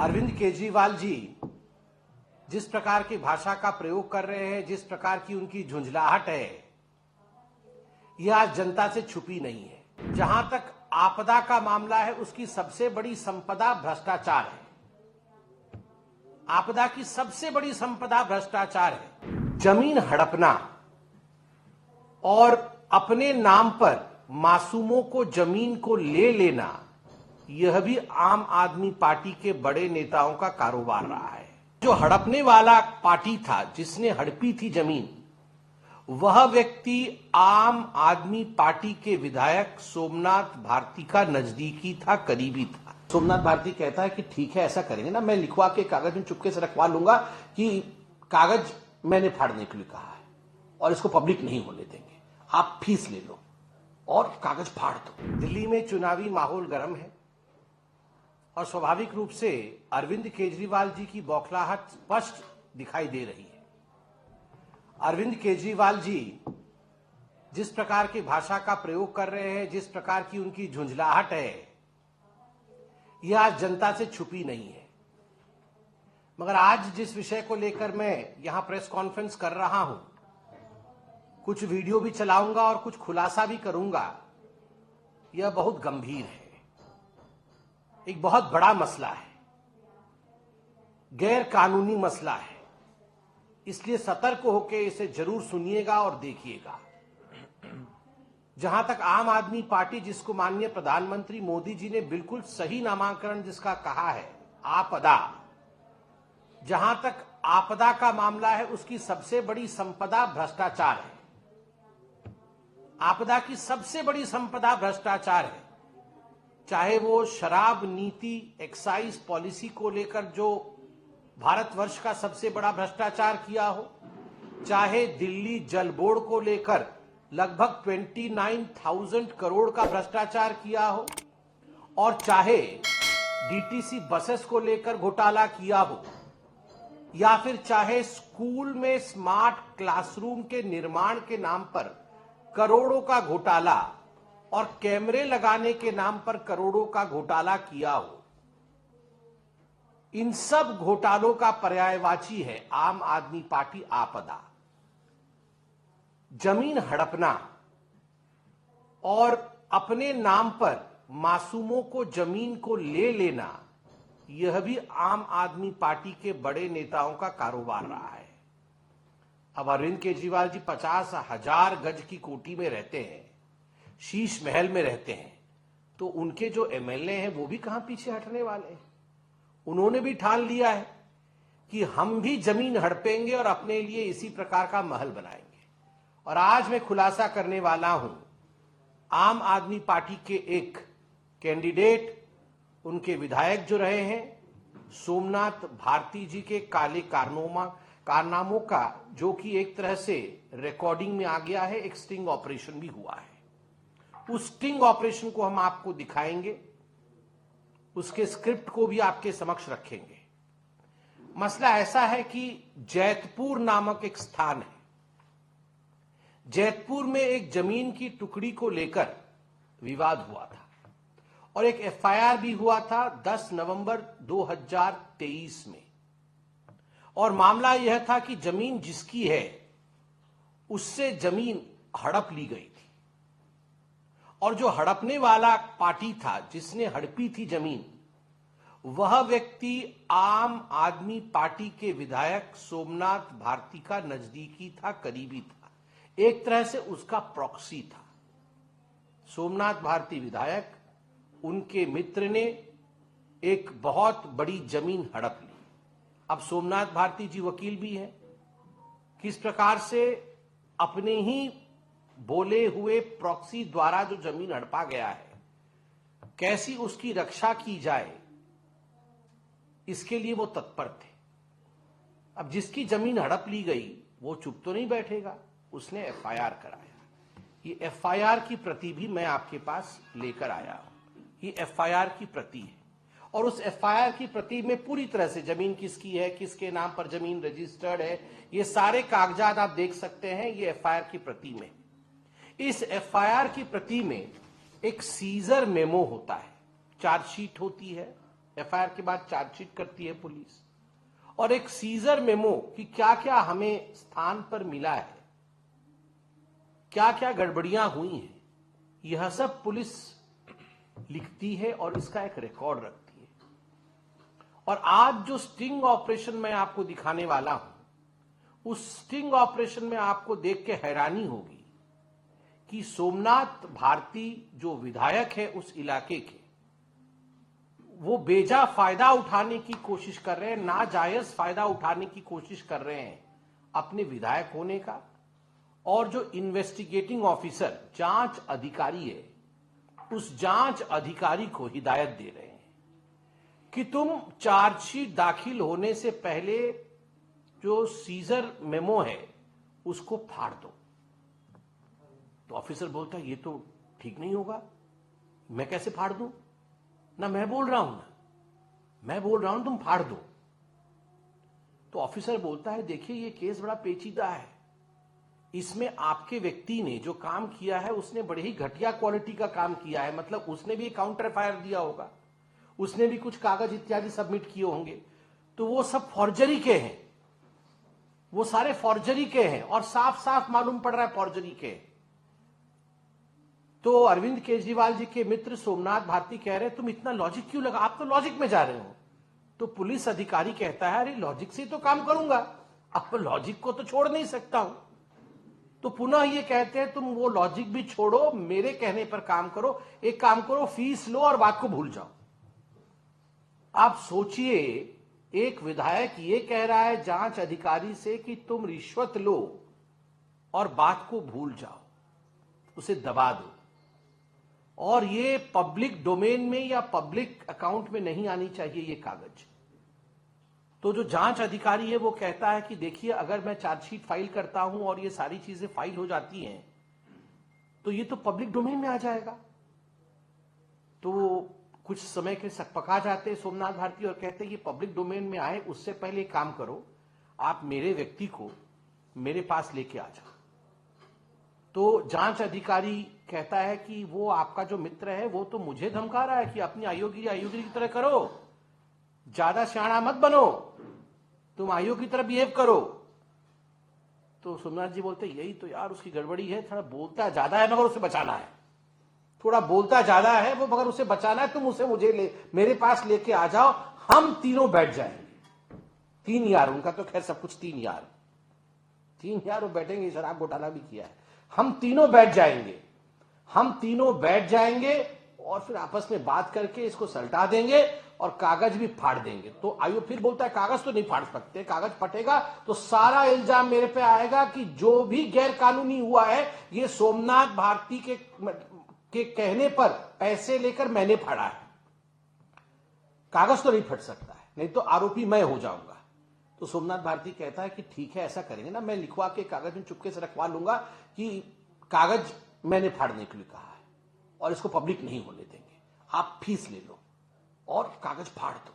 अरविंद केजरीवाल जी जिस प्रकार की भाषा का प्रयोग कर रहे हैं, जिस प्रकार की उनकी झुंझलाहट है, यह आज जनता से छुपी नहीं है। जहां तक आपदा का मामला है, उसकी सबसे बड़ी संपदा भ्रष्टाचार है। आपदा की सबसे बड़ी संपदा भ्रष्टाचार है। जमीन हड़पना और अपने नाम पर मासूमों को जमीन को ले लेना, यह भी आम आदमी पार्टी के बड़े नेताओं का कारोबार रहा है। जो हड़पने वाला पार्टी था, जिसने हड़पी थी जमीन, वह व्यक्ति आम आदमी पार्टी के विधायक सोमनाथ भारती का नजदीकी था, करीबी था। सोमनाथ भारती कहता है कि ठीक है, ऐसा करेंगे ना, मैं लिखवा के कागज में चुपके से रखवा लूंगा कि कागज मैंने फाड़ने के लिए कहा है और इसको पब्लिक नहीं होने देंगे, आप फीस ले लो और कागज फाड़ दो। दिल्ली में चुनावी माहौल गर्म है और स्वाभाविक रूप से अरविंद केजरीवाल जी की बौखलाहट स्पष्ट दिखाई दे रही है। अरविंद केजरीवाल जी जिस प्रकार की भाषा का प्रयोग कर रहे हैं, जिस प्रकार की उनकी झुंझलाहट है, यह आज जनता से छुपी नहीं है। मगर आज जिस विषय को लेकर मैं यहां प्रेस कॉन्फ्रेंस कर रहा हूं, कुछ वीडियो भी चलाऊंगा और कुछ खुलासा भी करूंगा, यह बहुत गंभीर है, एक बहुत बड़ा मसला है, गैर कानूनी मसला है। इसलिए सतर्क होकर इसे जरूर सुनिएगा और देखिएगा। जहां तक आम आदमी पार्टी, जिसको माननीय प्रधानमंत्री मोदी जी ने बिल्कुल सही नामाकरण जिसका कहा है, आपदा, जहां तक आपदा का मामला है, उसकी सबसे बड़ी संपदा भ्रष्टाचार है। आपदा की सबसे बड़ी संपदा भ्रष्टाचार है। चाहे वो शराब नीति, एक्साइज पॉलिसी को लेकर जो भारतवर्ष का सबसे बड़ा भ्रष्टाचार किया हो, चाहे दिल्ली जल बोर्ड को लेकर लगभग 29,000 करोड़ का भ्रष्टाचार किया हो, और चाहे डीटीसी बसेस को लेकर घोटाला किया हो, या फिर चाहे स्कूल में स्मार्ट क्लासरूम के निर्माण के नाम पर करोड़ों का घोटाला और कैमरे लगाने के नाम पर करोड़ों का घोटाला किया हो, इन सब घोटालों का पर्यायवाची है आम आदमी पार्टी आपदा। जमीन हड़पना और अपने नाम पर मासूमों को जमीन को ले लेना, यह भी आम आदमी पार्टी के बड़े नेताओं का कारोबार रहा है। अब अरविंद केजरीवाल जी 50,000 गज की कोठी में रहते हैं, शीश महल में रहते हैं, तो उनके जो एमएलए हैं वो भी कहां पीछे हटने वाले हैं। उन्होंने भी ठान लिया है कि हम भी जमीन हड़पेंगे और अपने लिए इसी प्रकार का महल बनाएंगे। और आज मैं खुलासा करने वाला हूं, आम आदमी पार्टी के एक कैंडिडेट, उनके विधायक जो रहे हैं, सोमनाथ भारती जी के काले कारनामों का, जो कि एक तरह से रिकॉर्डिंग में आ गया है, एक स्टिंग ऑपरेशन भी हुआ है। उस स्टिंग ऑपरेशन को हम आपको दिखाएंगे, उसके स्क्रिप्ट को भी आपके समक्ष रखेंगे। मसला ऐसा है कि जैतपुर नामक एक स्थान है, जैतपुर में एक जमीन की टुकड़ी को लेकर विवाद हुआ था और एक एफआईआर भी हुआ था 10 नवंबर 2023 में। और मामला यह था कि जमीन जिसकी है उससे जमीन हड़प ली गई थी, और जो हड़पने वाला पार्टी था, जिसने हड़पी थी जमीन, वह व्यक्ति आम आदमी पार्टी के विधायक सोमनाथ भारती का नजदीकी था, करीबी था, एक तरह से उसका प्रॉक्सी था। सोमनाथ भारती विधायक, उनके मित्र ने एक बहुत बड़ी जमीन हड़प ली। अब सोमनाथ भारती जी वकील भी हैं, किस प्रकार से अपने ही बोले हुए प्रॉक्सी द्वारा जो जमीन हड़पा गया है, कैसी उसकी रक्षा की जाए, इसके लिए वो तत्पर थे। अब जिसकी जमीन हड़प ली गई वो चुप तो नहीं बैठेगा, उसने एफआईआर कराया। ये एफआईआर की प्रति भी मैं आपके पास लेकर आया हूं। ये एफआईआर की प्रति है और उस एफआईआर की प्रति में पूरी तरह से जमीन किसकी है, किसके नाम पर जमीन रजिस्टर्ड है, ये सारे कागजात आप देख सकते हैं। ये एफआईआर की प्रति में, इस एफआईआर की प्रति में एक सीजर मेमो होता है, चार्जशीट होती है, एफआईआर के बाद चार्जशीट करती है पुलिस, और एक सीजर मेमो कि क्या क्या हमें स्थान पर मिला है, क्या क्या गड़बड़ियां हुई हैं, यह सब पुलिस लिखती है और इसका एक रिकॉर्ड रखती है। और आज जो स्टिंग ऑपरेशन मैं आपको दिखाने वाला हूं, उस स्टिंग ऑपरेशन में आपको देख के हैरानी होगी कि सोमनाथ भारती जो विधायक है उस इलाके के, वो बेजा फायदा उठाने की कोशिश कर रहे हैं, नाजायज फायदा उठाने की कोशिश कर रहे हैं अपने विधायक होने का। और जो इन्वेस्टिगेटिंग ऑफिसर, जांच अधिकारी है, उस जांच अधिकारी को हिदायत दे रहे हैं कि तुम चार्जशीट दाखिल होने से पहले जो सीजर मेमो है उसको फाड़ दो। तो ऑफिसर बोलता है ये तो ठीक नहीं होगा, मैं कैसे फाड़ दूं? ना मैं बोल रहा हूं तुम फाड़ दो। तो ऑफिसर बोलता है देखिए ये केस बड़ा पेचीदा है, इसमें आपके व्यक्ति ने जो काम किया है उसने बड़े ही घटिया क्वालिटी का काम किया है, मतलब उसने भी काउंटर फायर दिया होगा, उसने भी कुछ कागज इत्यादि सबमिट किए होंगे, तो वो सब फॉर्जरी के हैं, वो सारे फॉर्जरी के हैं और साफ साफ मालूम पड़ रहा है फॉर्जरी के। तो अरविंद केजरीवाल जी के मित्र सोमनाथ भारती कह रहे तुम इतना लॉजिक क्यों लगा, आप तो लॉजिक में जा रहे हो। तो पुलिस अधिकारी कहता है अरे लॉजिक से तो काम करूंगा, अब लॉजिक को तो छोड़ नहीं सकता हूं। तो पुनः ये कहते हैं तुम वो लॉजिक भी छोड़ो, मेरे कहने पर काम करो, एक काम करो फीस लो और बात को भूल जाओ। आप सोचिए, एक विधायक ये कह रहा है जांच अधिकारी से कि तुम रिश्वत लो और बात को भूल जाओ, उसे दबा दो, और ये पब्लिक डोमेन में या पब्लिक अकाउंट में नहीं आनी चाहिए ये कागज। तो जो जांच अधिकारी है वो कहता है कि देखिए अगर मैं चार्जशीट फाइल करता हूं और ये सारी चीजें फाइल हो जाती हैं तो ये तो पब्लिक डोमेन में आ जाएगा। तो कुछ समय के सकपका जाते हैं सोमनाथ भारती और कहते हैं कि पब्लिक डोमेन में आए उससे पहले काम करो, आप मेरे व्यक्ति को मेरे पास लेके आ जाओ। तो जांच अधिकारी कहता है कि वो आपका जो मित्र है वो तो मुझे धमका रहा है कि अपनी आयोगी की तरह करो, ज्यादा सियाना मत बनो, तुम आयोग की तरह बिहेव करो। तो सोमनाथ जी बोलते यही तो यार उसकी गड़बड़ी है, थोड़ा बोलता ज्यादा है मगर उसे बचाना है, थोड़ा बोलता ज्यादा है वो मगर उसे बचाना है, तुम उसे मेरे पास लेके आ जाओ, हम तीनों बैठ जाएंगे। 3 यार, उनका तो खैर सब कुछ 3 यार वो बैठेंगे, शराब घोटाला भी किया है, हम तीनों बैठ जाएंगे और फिर आपस में बात करके इसको सलटा देंगे और कागज भी फाड़ देंगे। तो आयोग फिर बोलता है कागज तो नहीं फाड़ सकते, कागज फटेगा तो सारा इल्जाम मेरे पे आएगा कि जो भी गैर कानूनी हुआ है ये सोमनाथ भारती के कहने पर पैसे लेकर मैंने फाड़ा है, कागज तो नहीं फट सकता है, नहीं तो आरोपी मैं हो जाऊंगा। तो सोमनाथ भारती कहता है कि ठीक है ऐसा करेंगे ना, मैं लिखवा के कागज में चुपके से रखवा लूंगा कि कागज मैंने फाड़ने के लिए कहा है और इसको पब्लिक नहीं होने देंगे, आप फीस ले लो और कागज फाड़ दो।